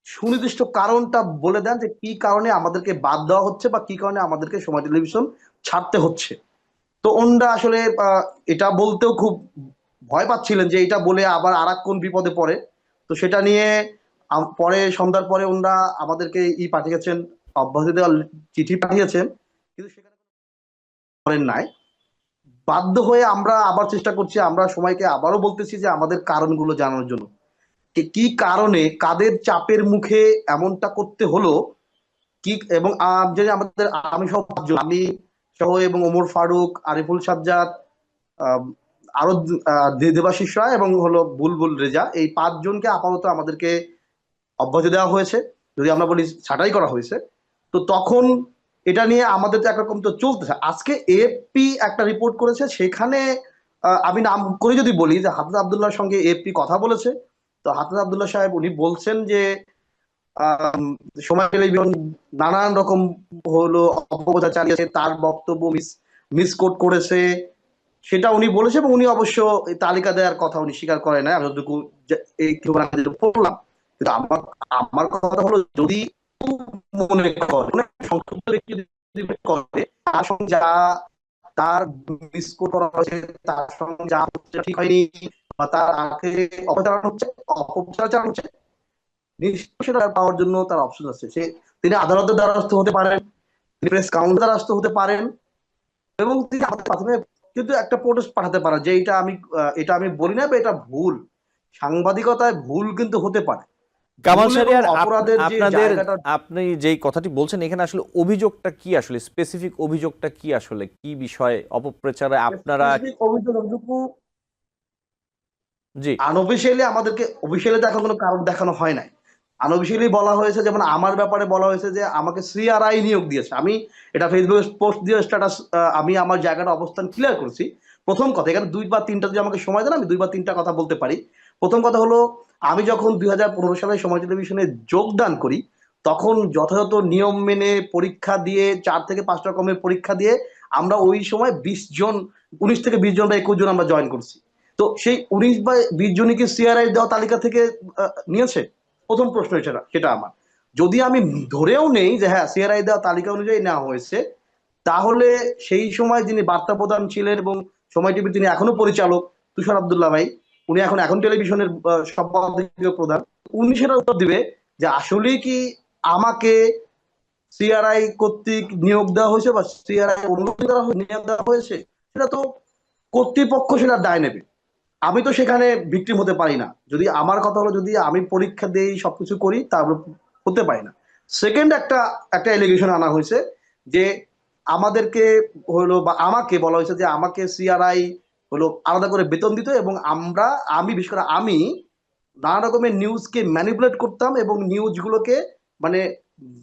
সুনির্দিষ্ট কারণটা বলে দেন যে কি কারণে আমাদেরকে বাদ দেওয়া হচ্ছে বা কি কারণে আমাদেরকে সময় টেলিভিশন ছাড়তে হচ্ছে। তো ওনরা আসলে এটা বলতেও খুব ভয় পাচ্ছিলেন যে এটা বলে আবার আর কোন বিপদে পড়ে। তো সেটা নিয়ে পরে সন্ধ্যার পরে ওনরা আমাদেরকে পাঠিয়েছেন, অব্যাহতি দেওয়ার চিঠি পাঠিয়েছেন, কিন্তু সেখানে করেন নাই। বাধ্য হয়ে আমরা আবার চেষ্টা করছি, আমরা সময়কে আবারও বলতেছি যে আমাদের কারণগুলো জানানোর জন্য, কি কারণে কাদের চাপের মুখে এমনটা করতে হলো কি এবং যে আমাদের আমি সহ পাঁচজন, আমি সহ এবং ওমর ফারুক, আরিফুল সাজ্জাদ, আহ, আরো দেবাশিস রায় এবং হলো বুলবুল রেজা, এই পাঁচজনকে আপাতত আমাদেরকে অব্যাহতি দেওয়া হয়েছে, যদি আমরা বলি ছাঁটাই করা হয়েছে। তো তখন এটা নিয়ে আমাদের তো একরকম তো চলতেছে। আজকে এএফপি একটা রিপোর্ট করেছে, সেখানে আমি নাম করে যদি বলি যে হাফিজ আব্দুল্লাহর সঙ্গে এএফপি কথা বলেছে। তো হাফিজ আব্দুল্লাহ সাহেব উনি বলছেন যে আম, সময় টেলিভিশন নানান রকম হলো অপপ্রচার চালিয়েছে, তার বক্তব্য মিসকোট করেছে, সেটা উনি বলেছে। এবং উনি অবশ্য এই তালিকা দেওয়ার কথা উনি স্বীকার করে নাই, আমি যতটুকু এই কিছুক্ষণ আগে যেটুকু পড়লাম। কিন্তু আমার আমার কথা হলো, যদি মনে করে মানে সংক্ষিপ্ত ব্যক্তি যদি করে, তার সঙ্গে যা তার মিসকোট করা হয়েছে, তার সঙ্গে যা হচ্ছে ঠিক হয়নি, বা তার আগে অপপ্রচার চালানো হচ্ছে, নিশ্চয়ই সেটা পাওয়ার জন্য তার অপশন আছে। তিনি আদালতের দ্বারস্থ হতে পারেন, তিনি প্রেস কাউন্সিলের দ্বারস্থ হতে পারেন, এবং তিনি আমাদের মাধ্যমে কিন্তু একটা প্রোটেস্ট পাঠাতে পারেন যে এটা আমি বলি না, বা এটা ভুল। সাংবাদিকতায় ভুল কিন্তু হতে পারে। কামাল ভুল এবং শাহরিয়ার, অপরাধের যে আপনাদের জায়গাটা, আপনি যেই কথাটি বলছেন এখানে আসলে অভিযোগটা কি, আসলে স্পেসিফিক অভিযোগটা কি, আসলে কি বিষয়ে অপপ্রচারে আপনারা? অভিযোগটুকু জি। আনঅফিসিয়ালি আমাদেরকে, অফিসিয়ালি তো এখন কোনো কারণ দেখানো হয় নাই। আনঅফিসিয়ালি বলা হয়েছে, যেমন আমার ব্যাপারে বলা হয়েছে যে আমাকে সিআরআই নিয়োগ দিয়েছে। আমি এটা ফেসবুকে পোস্ট দিয়ে স্ট্যাটাস, আমি আমার জায়গাটা অবস্থান ক্লিয়ার করেছি। প্রথম কথা, এখানে দুই বা তিনটা যদি আমাকে সময় দেন আমি দুই বা তিনটা কথা বলতে পারি। প্রথম কথা হলো, আমি যখন 2015 সালে সময় টেলিভিশনে যোগদান করি, তখন যথাযথ নিয়ম মেনে পরীক্ষা দিয়ে 4 থেকে 5টা রকমের পরীক্ষা দিয়ে আমরা ওই সময় 20 জন, 19 থেকে 20 জন বা 21 জন আমরা জয়েন করছি। তো সেই 19 বা 20 জনই কি সিআরআই দেওয়া তালিকা থেকে নিয়েছে? প্রথম প্রশ্ন সেটা আমার। যদি আমি ধরেও নেই যে হ্যাঁ সিআরআই দেওয়া তালিকা অনুযায়ী নেওয়া হয়েছে, তাহলে সেই সময় যিনি বার্তা প্রদান ছিলেন এবং সময় টিভির তিনি এখনো পরিচালক, তুষার আব্দুল্লাহ ভাই, উনি এখন টেলিভিশনের সম্পাদকীয় প্রধান, উনি সেটা উত্তর দিবে যে আসলেই কি আমাকে সিআরআই কর্তৃক নিয়োগ দেওয়া হয়েছে বা সিআরআই অনুমতি দ্বারা নিয়োগ দেওয়া হয়েছে। সেটা তো কর্তৃপক্ষ সেটা দায় নেবে, আমি তো সেখানে ভিকটিম হতে পারি না। যদি আমার কথা হলো, যদি আমি পরীক্ষা দেই সবকিছু করি, তারপর হতে পারি না। সেকেন্ড একটা একটা এলিগেশন আনা হয়েছে যে আমাদেরকে হলো, বা আমাকে বলা হয়েছে যে আমাকে সিআরআই হলো আলাদা করে বেতন দিত, এবং আমি বিশেষ করে আমি নানা রকমের নিউজকে ম্যানিপুলেট করতাম এবং নিউজগুলোকে মানে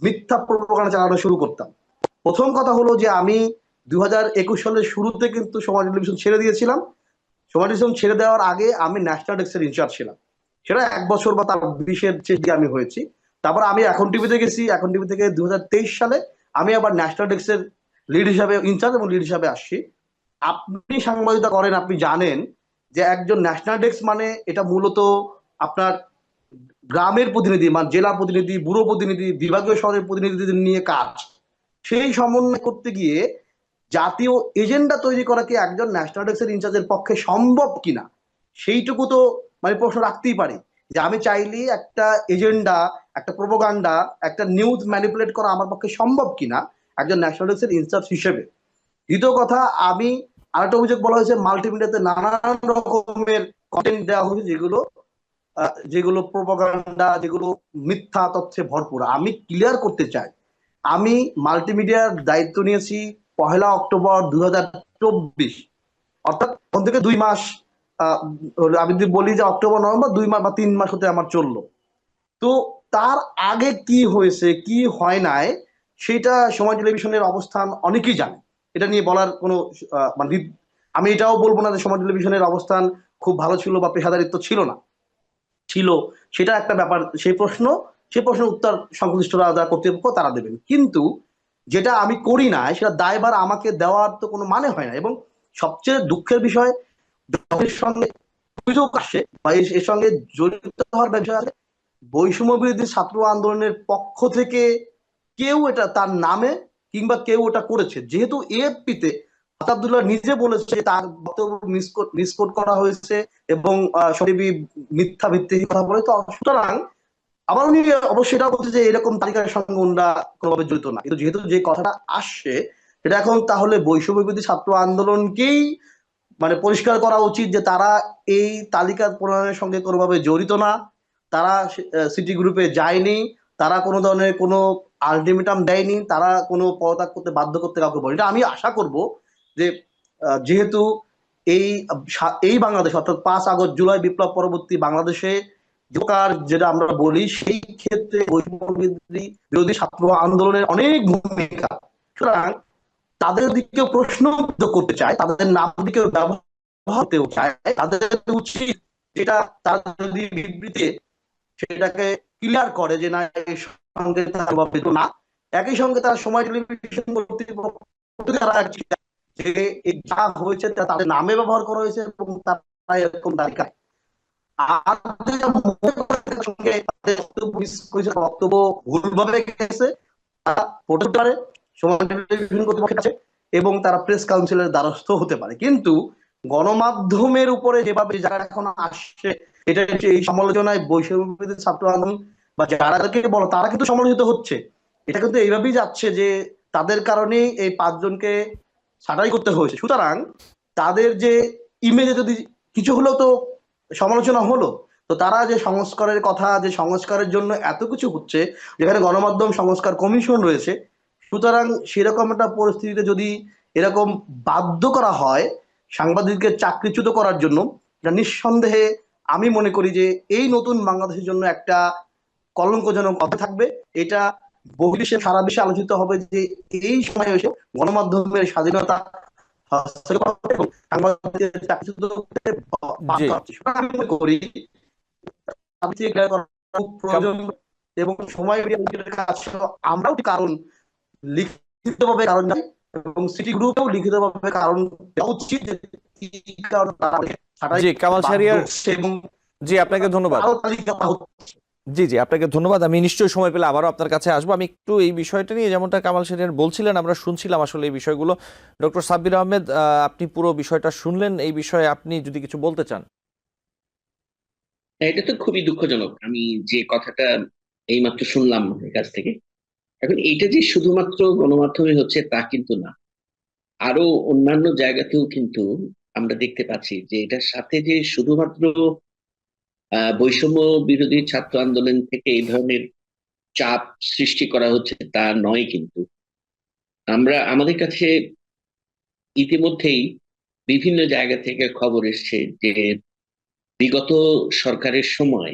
মিথ্যা প্রোপাগান্ডা চালানো শুরু করতাম। প্রথম কথা হলো যে আমি 2021 সালের শুরুতে কিন্তু সমাজ টেলিভিশন ছেড়ে দিয়েছিলাম। সময় টেলিভিশন ছেড়ে দেওয়ার আগে আমি ন্যাশনাল ডেস্কের ইনচার্জ ছিলাম, সেটা 1 বছর বা তার 20-এর দিকে আমি হয়েছি। তারপর আমি এখন টিভিতে গেছি, এখন টিভি থেকে 2023 সালে আমি আবার ন্যাশনাল ডেস্কের লিড হিসাবে ইনচার্জ এবং লিড হিসাবে আসছি। আপনি সাংবাদিকতা করেন, আপনি জানেন যে একজন ন্যাশনাল ডেস্ক মানে এটা মূলত আপনার গ্রামের প্রতিনিধি, মানে জেলা প্রতিনিধি, ব্যুরো প্রতিনিধি, বিভাগীয় শহরের প্রতিনিধিদের নিয়ে কাজ। সেই সমন্বয় করতে গিয়ে জাতীয় এজেন্ডা তৈরি করা কি একজন ন্যাশনাল ডেস্কের ইনচার্জের পক্ষে সম্ভব কিনা, সেইটুকু তো মানে প্রশ্ন রাখতেই পারি। যে আমি চাইলে একটা এজেন্ডা, একটা প্রোপাগান্ডা, একটা নিউজ ম্যানিপুলেট করা আমার পক্ষে সম্ভব কিনা একজন ন্যাশনাল ডেস্কের ইনচার্জ হিসেবে। দ্বিতীয় কথা, আমি আরেকটা অভিযোগ বলা হয়েছে মাল্টিমিডিয়াতে নানান রকমের কন্টেন্ট দেওয়া হয়েছে, যেগুলো প্রোপাগান্ডা, যেগুলো মিথ্যা তথ্যে ভরপুর। আমি ক্লিয়ার করতে চাই, আমি মাল্টিমিডিয়ার দায়িত্ব নিয়েছি 1 অক্টোবর 2024, অর্থাৎ তখন থেকে 2 মাস, আমি যদি বলি যে অক্টোবর নভেম্বর 2 মাস বা 3 মাস হতে আমার চললো। তো তার আগে কি হয়েছে কি হয় নাই, সেটা সময় টেলিভিশনের অবস্থান অনেকেই জানে। এটা নিয়ে বলার কোনো মানে আমি এটাও বলবো না যে সময় টেলিভিশনের অবস্থান খুব ভালো ছিল বা পেশাদারিত্ব ছিল না, ছিল। সেটা একটা ব্যাপার, সেই প্রশ্নের উত্তর সংশ্লিষ্টরা যারা কর্তৃপক্ষ তারা দেবেন। কিন্তু যেটা আমি করি না সেটা দায়ভার আমাকে দেওয়ার তো কোনো মানে হয় না। এবং সবচেয়ে দুঃখের বিষয়, এর সঙ্গে অভিযোগ আসে বা এর সঙ্গে জড়িত হওয়ার বিষয় আছে, বৈষম্য বিরোধী ছাত্র আন্দোলনের পক্ষ থেকে কেউ এটা তার নামে কিংবা কেউ ওটা করেছে। যেহেতু এএফপিতে আতাবদুল্লাহ নিজে বলেছে তার বক্তব্য মিসকোট করা হয়েছে এবং সবই মিথ্যা ভিত্তিক কথা বলে, তো সুতরাং আবার উনি অবশ্যই এটা বলছে যে এরকম তালিকার সঙ্গে ওনারা কোনোভাবে জড়িত না। কিন্তু যেহেতু যে কথাটা আসছে সেটা এখন তাহলে বৈষম্য বিরোধী ছাত্র আন্দোলনকেই মানে পরিষ্কার করা উচিত যে তারা এই তালিকা প্রণয়নের সঙ্গে কোনোভাবে জড়িত না, তারা সিটি গ্রুপে যায়নি, তারা কোনো ধরনের কোনো আলটিমেটাম দেয়নি, তারা কোনো পদত্যাগ করতে বাধ্য করতে কাউকে বলেনি। এটা আমি আশা করব যে যেহেতু এই এই বাংলাদেশ অর্থাৎ 5 আগস্ট জুলাই বিপ্লব পরবর্তী বাংলাদেশে যেটা আমরা বলি, সেই ক্ষেত্রে বৈষম্য বিরোধী ছাত্র আন্দোলনের অনেক ভূমিকা। সুতরাং তাদের দিকে প্রশ্ন করতে চায়, তাদের নাম দিকে ব্যবহার করতেও চায়, তাদের উচিত যেটা তারা যদি বিবৃতিতে সেটাকে ক্লিয়ার করে যে না এর সঙ্গে তারা প্রভাবিত না। একই সঙ্গে তারা সময় টেলিভিশন কর্তৃপক্ষ তারা যে যা হয়েছে তা তাদের নামে ব্যবহার করা হয়েছে এবং তারা এরকম তালিকায় আর সঙ্গে তাদের বক্তব্য ভুলভাবে গেছে, তারা পড়তে পারে সময় টেলিভিশন কর্তৃপক্ষের কাছে এবং তারা প্রেস কাউন্সিলের দ্বারস্থ হতে পারে। কিন্তু গণমাধ্যমের উপরে যেভাবে যারা এখন আসছে, এটা হচ্ছে এই সমালোচনায় বৈষম্য ছাত্র আন্দোলন বা যারাকে বলো তারা কিন্তু সমালোচিত হচ্ছে। এটা কিন্তু এইভাবেই যাচ্ছে যে তাদের কারণেই এই 5 জনকে ছাঁটাই করতে হয়েছে। সুতরাং তাদের যে ইমেজে যদি কিছু হলেও তো সমালোচনা হলো, তো তারা যে সংস্কারের কথা, যে সংস্কারের জন্য এত কিছু হচ্ছে, যেখানে গণমাধ্যম সংস্কার কমিশন রয়েছে, সুতরাং সেরকম একটা পরিস্থিতিতে যদি এরকম বাধ্য করা হয় সাংবাদিকদের চাকরিচ্যুত করার জন্য, এটা নিঃসন্দেহে আমি মনে করি যে এই নতুন বাংলাদেশের জন্য একটা কলঙ্কজনক কথা থাকবে। এটা বহির্বিশ্বে সারা বিশ্বে আলোচিত হবে যে এই সময় এসে গণমাধ্যমের স্বাধীনতা সাংবাদিকদের চাকরিচ্যুত করতে বাধ্য হচ্ছে। আমি মনে করি প্রয়োজন এবং সময় কাছে আমরাও কারণ লিখিতভাবে কারণ জানি এবং সিটি গ্রুপেও লিখিতভাবে কারণ দেওয়া উচিত। জি কামাল শাহরিয়ার, এবং জি আপনাকে ধন্যবাদ। জি জি আপনাকে ধন্যবাদ। আমি নিশ্চয়ই সময় পেলে আবারও আপনার কাছে আসবো। আমি একটু এই বিষয়টা নিয়ে যেমনটা কামাল শাহরিয়ার বলছিলেন, আমরা শুনছিলাম আসলে এই বিষয়গুলো। ডক্টর সাব্বির আহমেদ, আপনি পুরো বিষয়টা শুনলেন, এই বিষয়ে আপনি যদি কিছু বলতে চান। এটা তো খুবই দুঃখজনক। আমি যে কথাটা এইমাত্র শুনলাম আপনার কাছ থেকে, এখন এইটা যে শুধুমাত্র গণমাধ্যমে হচ্ছে তা কিন্তু না, আরো অন্যান্য জায়গাতেও কিন্তু আমরা দেখতে পাচ্ছি যে এটার সাথে যে শুধুমাত্র বৈষম্য বিরোধী ছাত্র আন্দোলন থেকে এই ধরনের চাপ সৃষ্টি করা হচ্ছে তা নয়। কিন্তু আমাদের কাছে ইতিমধ্যেই বিভিন্ন জায়গা থেকে খবর এসছে যে বিগত সরকারের সময়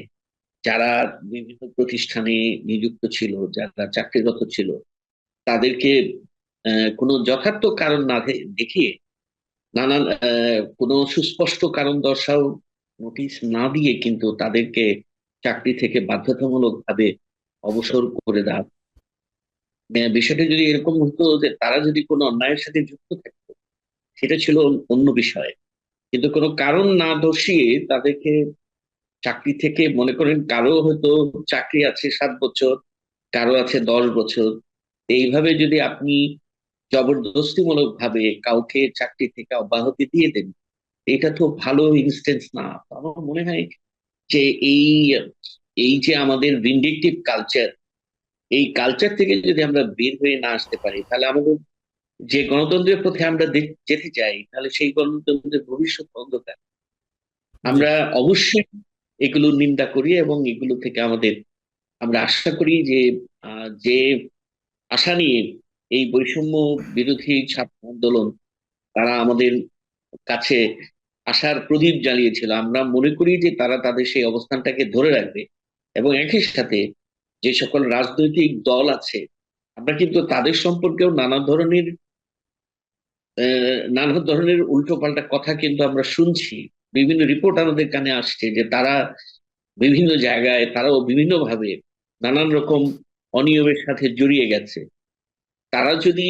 যারা বিভিন্ন প্রতিষ্ঠানে নিযুক্ত ছিল, যারা চাকরিরত ছিল, তাদেরকে কোনো যথার্থ কারণ না দেখিয়ে, নানান কোনো সুস্পষ্ট কারণ দর্শাও নোটিশ না দিয়ে কিন্তু তাদেরকে চাকরি থেকে বাধ্যতামূলক ভাবে অবসর করে দেওয়া। বিষয়টা যদি এরকম হতো যে তারা যদি কোনো অন্যায়ের সাথে যুক্ত থাকতো, সেটা ছিল অন্য বিষয়। কিন্তু কোনো কারণ না দর্শিয়ে তাদেরকে চাকরি থেকে, মনে করেন কারো হয়তো চাকরি আছে 7 বছর, কারো আছে 10 বছর, এইভাবে যদি আপনি জবরদস্তিমূলক ভাবে কাউকে চাকরি থেকে অব্যাহতি দিয়ে দেন, এটা তো ভালো ইনস্টেন্স না। তো আমার মনে হয় যে এই এই যে আমাদের ভিন্ডিকটিভ কালচার, এই কালচার থেকে যদি আমরা বের হয়ে না আসতে পারি, তাহলে আমাদের যে গণতন্ত্রের পথে আমরা যেতে চাই, তাহলে সেই গণতন্ত্রের ভবিষ্যৎ অন্ধকার। আমরা অবশ্যই এগুলো নিন্দা করি এবং এগুলো থেকে আমরা আশা করি যে যে আশা নিয়ে এই বৈষম্য বিরোধী ছাত্র আন্দোলন তারা আমাদের কাছে আশার প্রদীপ জ্বালিয়েছিল, আমরা মনে করি যে তারা তাদের সেই অবস্থানটাকে ধরে রাখবে। এবং একই সাথে যে সকল রাজনৈতিক দল আছে, আমরা কিন্তু তাদের সম্পর্কেও নানা ধরনের উল্টো পাল্টা কথা কিন্তু আমরা শুনছি। বিভিন্ন রিপোর্ট আমাদের কানে আসছে যে তারা বিভিন্ন জায়গায়, তারাও বিভিন্ন ভাবে নানান রকম অনিয়মের সাথে জড়িয়ে গেছে। তারা যদি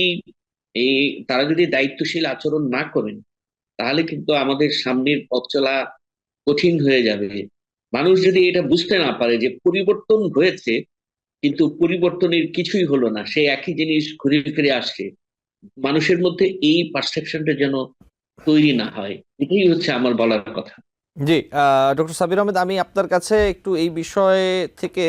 এই তারা যদি দায়িত্বশীল আচরণ না করেন, তাহলে কিন্তু আমাদের সামনের পথ চলা কঠিন হয়ে যাবে। মানুষ যদি এটা বুঝতে না পারে যে পরিবর্তন হয়েছে কিন্তু পরিবর্তনের কিছুই হলো না, সে একই জিনিস ঘুরে ফিরে আসছে, মানুষের মধ্যে এই পারসেপশনটা যেন তৈরি না হয়, এটাই হচ্ছে আমার বলার কথা। জি ডক্টর সাব্বির আহমেদ, আমি আপনার কাছে একটু এই বিষয় থেকে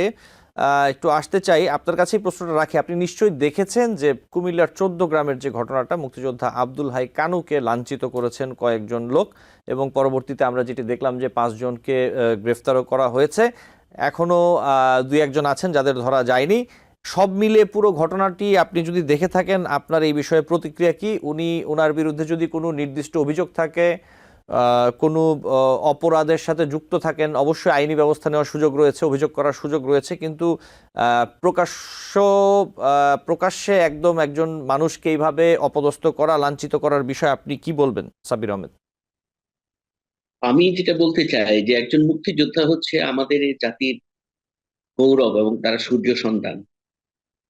একটু আসতে চাই। আপনার কাছেই প্রশ্নটা রাখি। আপনি নিশ্চয়ই দেখেছেন যে কুমিল্লার 14 গ্রামের যে ঘটনাটা, মুক্তিযোদ্ধা আব্দুল হাই কানুকে লাঞ্ছিত করেছেন কয়েকজন লোক এবং পরবর্তীতে আমরা যেটি দেখলাম যে 5 জনকে গ্রেফতারও করা হয়েছে। এখনো দুই একজন আছেন যাদের ধরা যায়নি। সব মিলে পুরো ঘটনাটি আপনি যদি দেখে থাকেন, আপনার এই বিষয়ে প্রতিক্রিয়া কি? ওনার বিরুদ্ধে যদি কোনো নির্দিষ্ট অভিযোগ থাকে, কোনো অপরাধের সাথে যুক্ত থাকেন, অবশ্যই আইনি ব্যবস্থা নেওয়ার সুযোগ রয়েছে, অভিযোগ করার সুযোগ রয়েছে, কিন্তু প্রকাশ্যে একদম একজন মানুষকে এইভাবে অপদস্থ করা, লাঞ্ছিত করার বিষয়ে আপনি কি বলবেন সাব্বির আহমেদ? আমি যেটা বলতে চাই যে একজন মুক্তিযোদ্ধা হচ্ছে আমাদের এই জাতির গৌরব এবং তারা সূর্য সন্তান।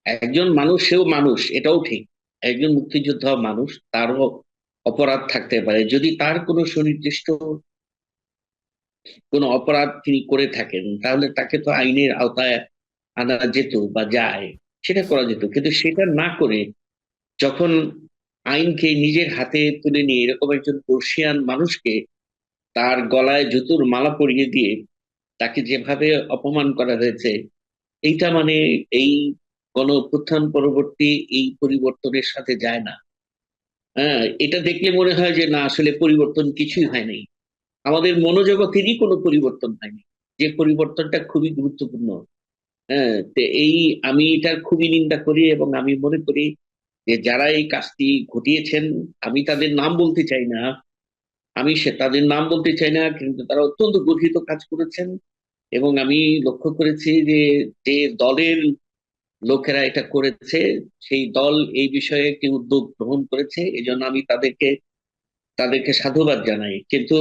একজন মানুষ, সেও মানুষ, এটাও ঠিক। একজন মুক্তিযোদ্ধা মানুষ, তারও অপরাধ থাকতে পারে। যদি তার কোনো সুনির্দিষ্ট কোনো অপরাধ তিনি করে থাকেন, তাহলে তাকে তো আইনের আওতায় আনা যেত বা যায়, সেটা করা যেত। কিন্তু সেটা না করে যখন আইনকে নিজের হাতে তুলে নিয়ে এরকম একজন বর্ষিয়ান মানুষকে তার গলায় জুতোর মালা পরিয়ে দিয়ে তাকে যেভাবে অপমান করা হয়েছে, এইটা মানে এই গণ অভ্যুত্থান পরবর্তী এই পরিবর্তনের সাথে যায় না। হ্যাঁ, এটা দেখলে মনে হয় যে না, আসলে পরিবর্তন কিছুই হয় নাই, আমাদের মনোজগতেরই কোনো পরিবর্তন হয়নি, যে পরিবর্তনটা খুবই গুরুত্বপূর্ণ। হ্যাঁ, তো আমি এটার খুবই নিন্দা করি এবং আমি মনে করি যে যারা এই কাজটি ঘটিয়েছেন, আমি তাদের নাম বলতে চাই না, তাদের নাম বলতে চাই না, কিন্তু তারা অত্যন্ত গর্হিত কাজ করেছেন। এবং আমি লক্ষ্য করেছি যে যে দলের লোকেরা এটা করেছে, সেই দল এই বিষয়ে একটি উদ্যোগ গ্রহণ করেছে, এজন্য আমি তাদেরকে সাধুবাদ জানাই। কিন্তু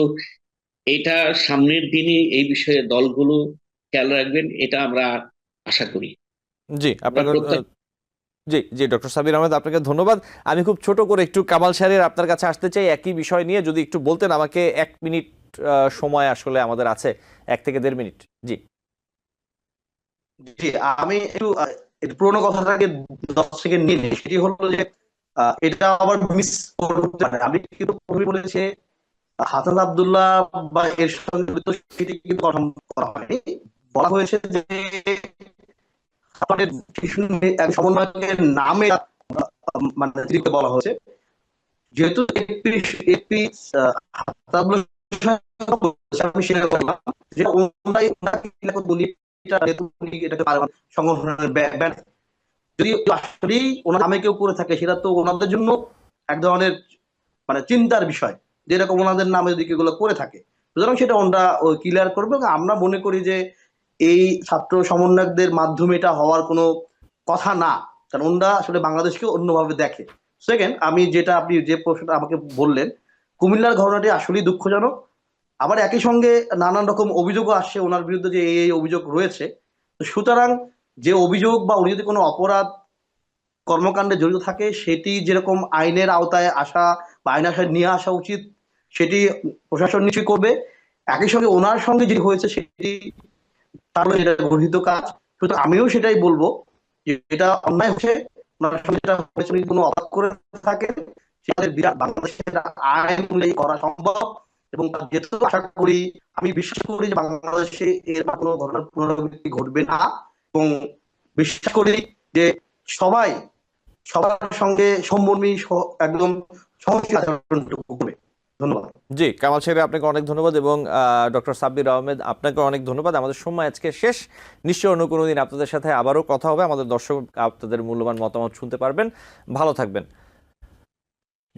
এটা সামনের দিনে এই বিষয়ে দলগুলো খেয়াল রাখবেন, এটা আমরা আশা করি। জি, আপনাকে জি জি ডক্টর সাব্বির আহমেদ, আপনাকে ধন্যবাদ। আমি খুব ছোট করে একটু কামাল শাহরিয়ার আপনার কাছে আসতে চাই একই বিষয় নিয়ে, যদি একটু বলতেন আমাকে। 1 মিনিট সময় আসলে আমাদের আছে, 1 থেকে 1.5 মিনিট। জি জি, আমি একটু পুরোনো কথাটাকে 10 সেকেন্ড নিয়ে নিই। সেটি হলো যে এটা আবার মিস করতে পারে। আমি কিন্তু কবি বলেছে হাসান আব্দুল্লাহ বা এর সঙ্গে জড়িত, সেটি কিন্তু গঠন করা হয়নি। বলা হয়েছে যে হাসানের শিশু সমন্বয়কের নামে মানে বলা হয়েছে, যেহেতু আমি স্বীকার করলাম যে সংগঠনের ব্যান, যদি আসলেই ওনার নামে কেউ করে থাকে, সেটা তো ওনাদের জন্য এক ধরনের মানে চিন্তার বিষয়, যেরকম ওনাদের নামে যদি কেউ করে থাকে। সুতরাং সেটা ওনারা ক্লিয়ার করবে। আমরা মনে করি যে এই ছাত্র সমন্বয়কদের মাধ্যমে এটা হওয়ার কোনো কথা না, কারণ ওনারা আসলে বাংলাদেশকে অন্যভাবে দেখে। সেকেন্ড, আমি যেটা আপনি যে প্রশ্নটা আমাকে বললেন, কুমিল্লার ঘটনাটি আসলেই দুঃখজনক। আবার একই সঙ্গে নানান রকম অভিযোগও আসছে ওনার বিরুদ্ধে যে এই অভিযোগ রয়েছে। সুতরাং যে অভিযোগ বা উনি যদি কোনো অপরাধ কর্মকাণ্ডে জড়িত থাকে, সেটি যেরকম আইনের আওতায় আসা বা আইন আশায় নিয়ে আসা উচিত, সেটি প্রশাসন নিশ্চয়ই করবে। একই সঙ্গে ওনার সঙ্গে যেটি হয়েছে সেটি তার এটা গর্হিত কাজ। সুতরাং আমিও সেটাই বলবো যে এটা অন্যায় হচ্ছে, ওনার সঙ্গে যেটা হয়েছে, উনি কোনো অপরাধ করে থাকে, সেটা বিরাট বাংলাদেশের আইন অনুযায়ী করা সম্ভব। এবং যেহেতু আশা করি, আমি বিশ্বাস করি যে বাংলাদেশে এর কোনো ঘটনার পুনরাবৃত্তি ঘটবে না, এবং বিশ্বাস করি যে সবার সঙ্গে সম্মর্মী একদম সহনশীল আচরণ করবে। ধন্যবাদ। জি, কামাল সাহেব আপনাকে অনেক ধন্যবাদ, এবং ডক্টর সাব্বির আহমেদ আপনাকে অনেক ধন্যবাদ। আমাদের সময় আজকে শেষ। নিশ্চয়ই অন্য কোনো দিন আপনাদের সাথে আবারও কথা হবে, আমাদের দর্শক আপনাদের মূল্যবান মতামত শুনতে পারবেন। ভালো থাকবেন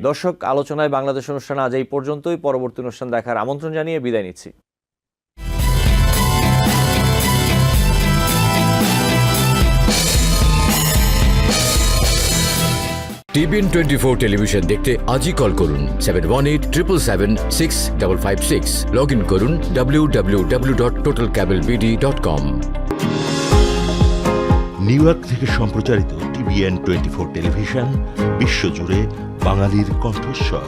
দর্শক। আলোচনায় বাংলাদেশ অনুষ্ঠান আজ এই পর্যন্তই। পরবর্তী অনুষ্ঠান দেখার আমন্ত্রণ জানিয়ে বিদায় নিচ্ছি। TBN 24 টেলিভিশন দেখতে আজই কল করুন 7187776556। লগ ইন করুন www.totalcablebd.com। নিউ ইয়র্ক থেকে সম্প্রচারিত TBN 24 টেলিভিশন বিশ্বজুড়ে বাঙালির কণ্ঠস্বর।